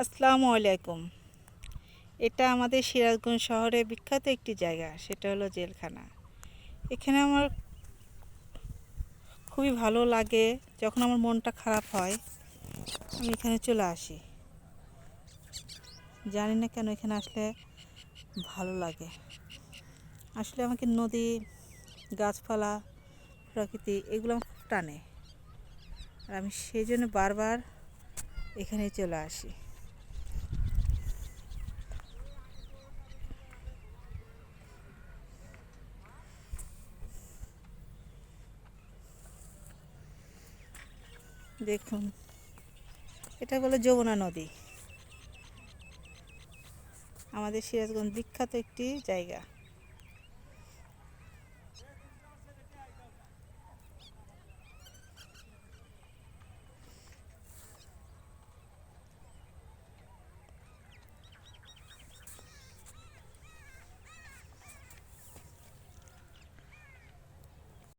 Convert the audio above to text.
আসসালামু আলাইকুম। এটা আমাদের সিরাজগঞ্জ শহরে বিখ্যাত একটি জায়গা, সেটা হলো জেলখানা। এখানে আমার খুবই ভালো লাগে। যখন আমার মনটা খারাপ হয় আমি এখানে চলে আসি। জানি না কেন এখানে আসলে ভালো লাগে। আসলে আমাকে নদী, গাছপালা, প্রকৃতি এগুলো আমার খুব টানে, আর আমি সেই জন্য বারবার এখানেই চলে আসি। দেখুন, এটা বলে যমুনা নদী, আমাদের সিরাজগঞ্জ বিখ্যাত একটি জায়গা।